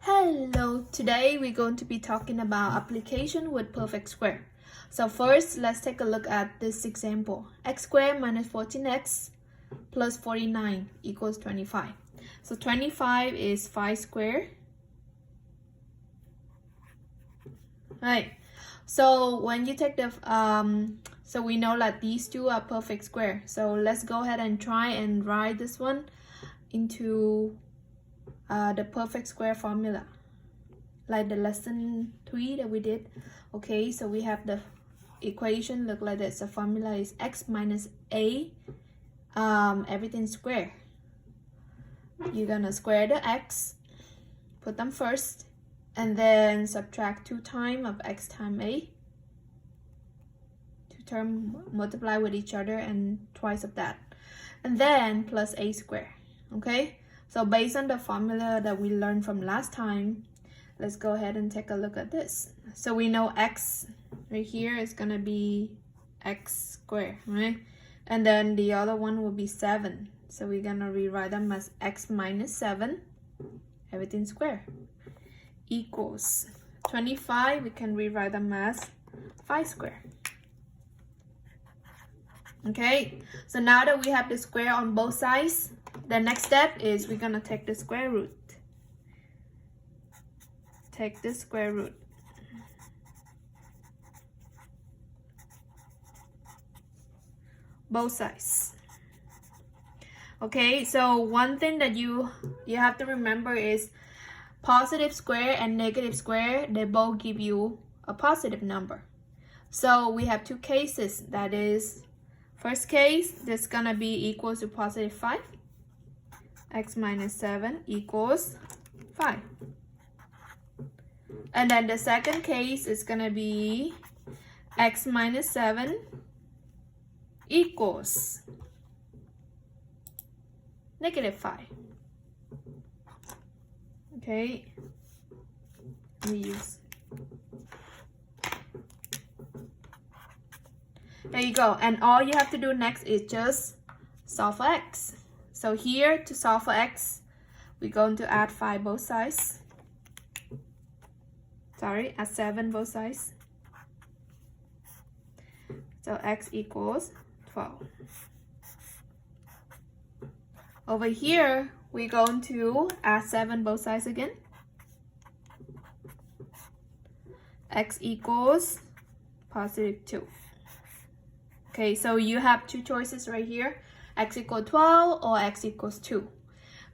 Hello, today we're going to be talking about application with perfect square. So first, let's take a look at this example. X squared minus 14x plus 49 equals 25. So 25 is 5 squared. Right. So when you take the, so we know that these two are perfect square. So let's go ahead and try and write this one into the perfect square formula, like the lesson 3 that we did. Okay, so we have the equation look like this. The formula is x minus a, everything square. You're gonna square the x, put them first, and then subtract 2 times of x times a. Two terms multiply with each other and twice of that, and then plus a squared. Okay, so based on the formula that we learned from last time, let's go ahead and take a look at this. So we know x right here is gonna be x squared, right? And then the other one will be 7. So we're gonna rewrite them as x minus 7, everything square, equals 25. We can rewrite them as 5 squared. Okay, so now that we have the square on both sides, the next step is we're gonna take the square root. Take the square root. Both sides. Okay, so one thing that you have to remember is positive square and negative square, they both give you a positive number. So we have two cases. That is, first case, this is gonna be equals to positive 5. X minus 7 equals 5. And then the second case is gonna be x minus 7 equals negative 5. Okay, we use. There you go. And all you have to do next is just solve for x. So here, to solve for x, we're going to add 5 both sides. Sorry, add 7 both sides. So x equals 12. Over here, we're going to add 7 both sides again. X equals positive 2. Okay, so you have two choices right here. X equals 12 or x equals 2.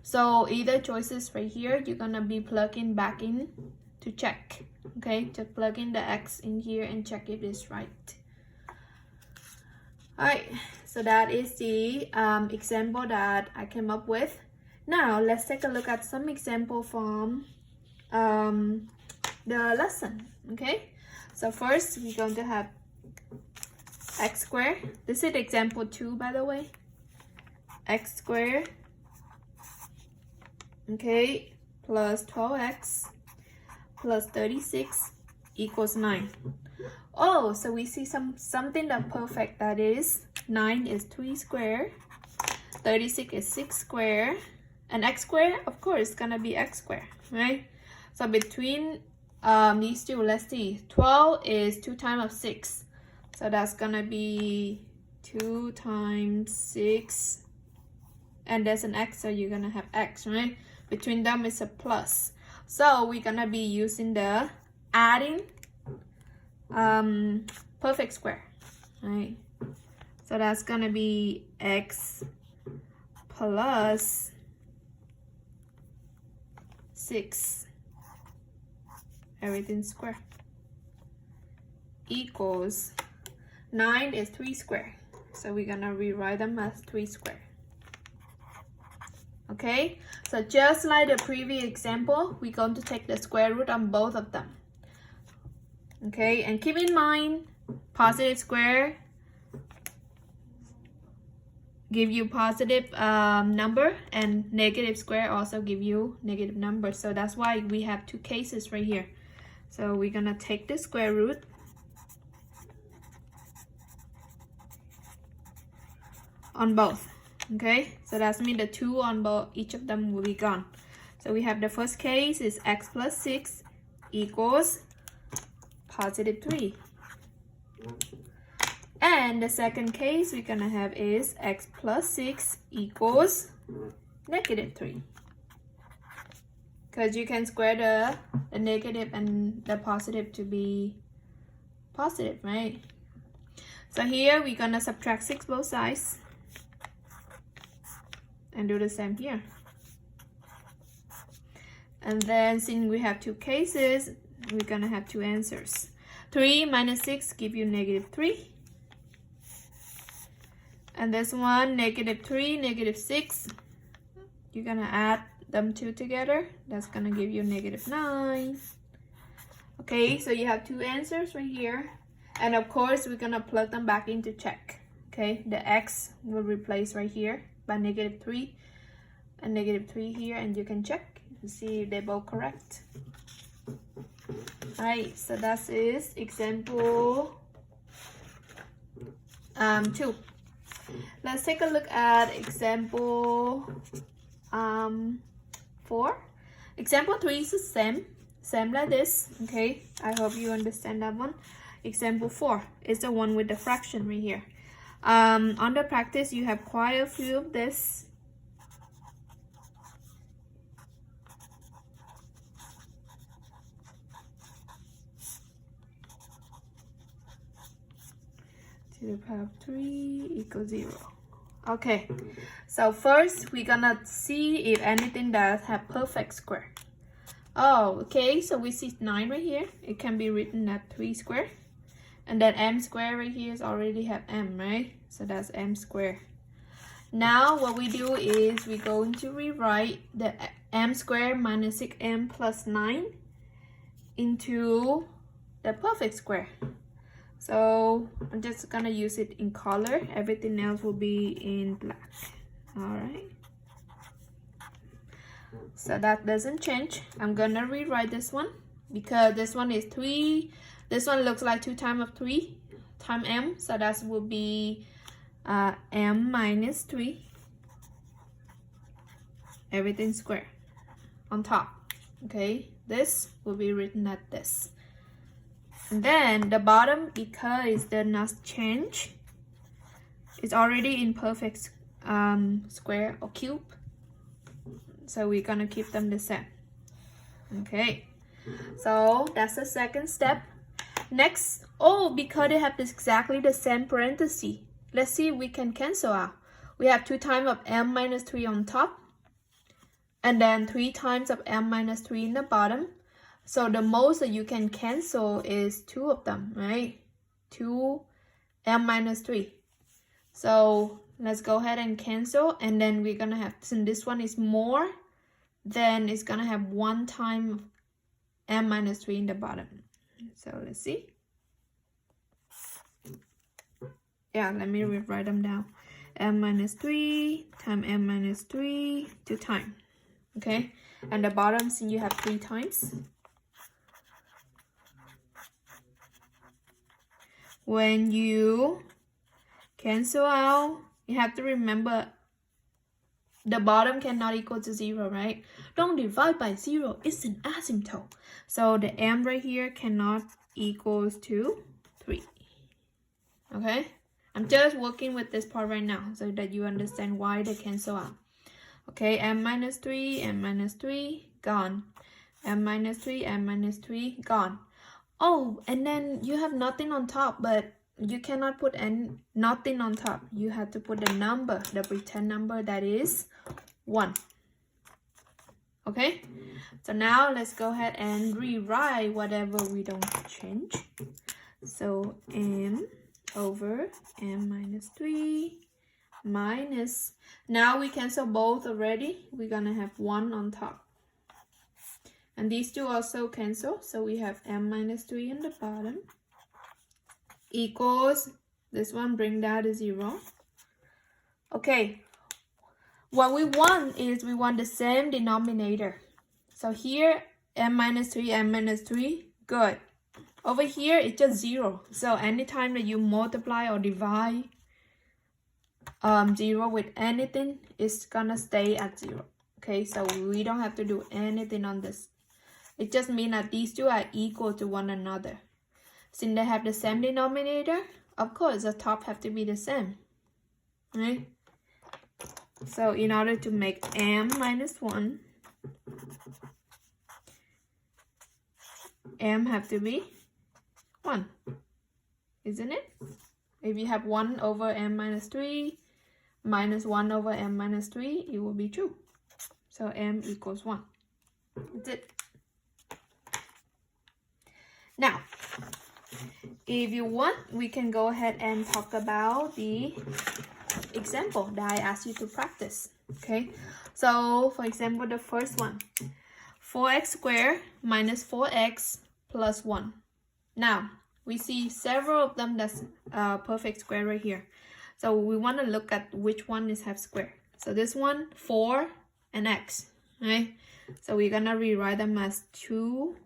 So either choices right here, you're gonna be plugging back in to check. Okay, just plug in the x in here and check if it's right. Alright, so that is the example that I came up with. Now let's take a look at some example from the lesson. Okay, so first we're going to have x squared. This is example 2, by the way. X squared, okay, plus 12x plus 36 equals 9. Oh, so we see something that's perfect. That is, 9 is 3 squared, 36 is 6 squared, and x squared, of course, is gonna be x squared, right? So between these two, let's see, 12 is 2 times of 6. So that's gonna be 2 times 6. And there's an x, so you're gonna have x, right? Between them is a plus. So we're gonna be using the adding perfect square, right? So that's gonna be x plus 6, everything square, equals 9 is 3 squared. So we're gonna rewrite them as 3 squared. Okay, so just like the previous example, we're going to take the square root on both of them. Okay, and keep in mind, positive square give you positive number, and negative square also give you negative number. So that's why we have two cases right here. So we're gonna take the square root on both. Okay, so that's mean the 2 on both, each of them will be gone. So we have the first case is x plus 6 equals positive 3. And the second case we're gonna have is x plus 6 equals negative 3. Because you can square the negative and the positive to be positive, right? So here we're gonna subtract 6 both sides and do the same here. And then since we have two cases, we're gonna have two answers. 3 minus 6 give you negative 3. And this one, negative 3, negative 6. You're gonna add them two together. That's gonna give you negative 9. Okay, so you have two answers right here. And of course, we're gonna plug them back in to check. Okay, the x will replace right here by negative 3 and negative 3 here, and you can check to see if they're both correct. Alright, so that is example 2. Let's take a look at example 4. Example 3 is the same like this. Okay, I hope you understand that one. Example 4 is the one with the fraction right here. On the practice, you have quite a few of this. To the power of 3 equals 0. Okay, so first we're gonna see if anything does have perfect square. Oh, okay, so we see 9 right here. It can be written as 3 squared. And then m squared right here is already have m, right? So that's m squared. Now what we do is we're going to rewrite the m squared minus 6m plus 9 into the perfect square. So I'm just gonna use it in color. Everything else will be in black. Alright. So that doesn't change. I'm gonna rewrite this one because this one is 3. This one looks like 2 times of 3 times m. So that will be m minus 3. Everything square on top. Okay, this will be written at this. And then the bottom, because it did not change, it's already in perfect square or cube. So we're gonna keep them the same. Okay, so that's the second step. Next, because they have exactly the same parenthesis, let's see if we can cancel out. We have 2 times of m minus 3 on top, and then 3 times of m minus 3 in the bottom. So the most that you can cancel is 2 of them, right? 2 m minus 3. So let's go ahead and cancel, and then we're gonna have, since this one is more, then it's gonna have 1 time m minus 3 in the bottom. So let's see. Yeah, let me rewrite them down. M minus 3 times m minus 3 2 times. Okay, and the bottom, since you have 3 times. When you cancel out, you have to remember the bottom cannot equal to 0, right? Don't divide by 0, it's an asymptote. So the m right here cannot equals to 3. Okay? I'm just working with this part right now so that you understand why they cancel out. Okay, m minus 3, m minus 3, gone. M minus 3, m minus 3, gone. Oh, and then you have nothing on top, but you cannot put nothing on top. You have to put the number, the pretend number, that is 1. Okay, so now let's go ahead and rewrite whatever we don't change. So m over m minus 3 minus, now we cancel both already. We're gonna have 1 on top. And these two also cancel, so we have m minus 3 in the bottom equals, this one bring that to 0. Okay, what we want is we want the same denominator. So here, m minus 3, good. Over here, it's just 0. So anytime that you multiply or divide 0 with anything, it's gonna stay at 0. Okay, so we don't have to do anything on this. It just means that these two are equal to one another. Since they have the same denominator, of course the top have to be the same, right? So in order to make m minus 1, m have to be 1, isn't it? If you have 1 over m minus 3 minus 1 over m minus 3, it will be true. So m equals 1. That's it. Now, if you want, we can go ahead and talk about the example that I asked you to practice. Okay, so for example, the first one, 4x squared minus 4x plus 1. Now, we see several of them that's perfect square right here. So we want to look at which one is half square. So this one, 4 and x, right? So we're gonna rewrite them as 2x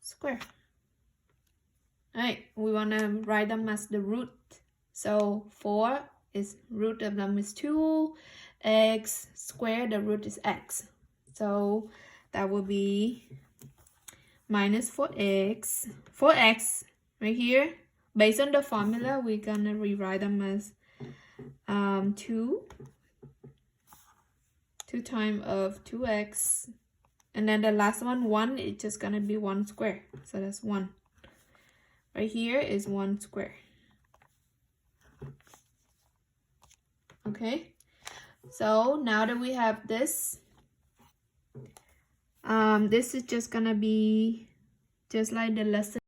squared. Right, we want to write them as the root. So 4 is root of them is 2, x squared, the root is x. So that will be minus 4x right here. Based on the formula, we're gonna rewrite them as 2 times of 2x, and then the last one, 1, it's just gonna be 1 square. So that's 1. Right here is 1 square. Okay, so now that we have this, this is just gonna be just like the lesson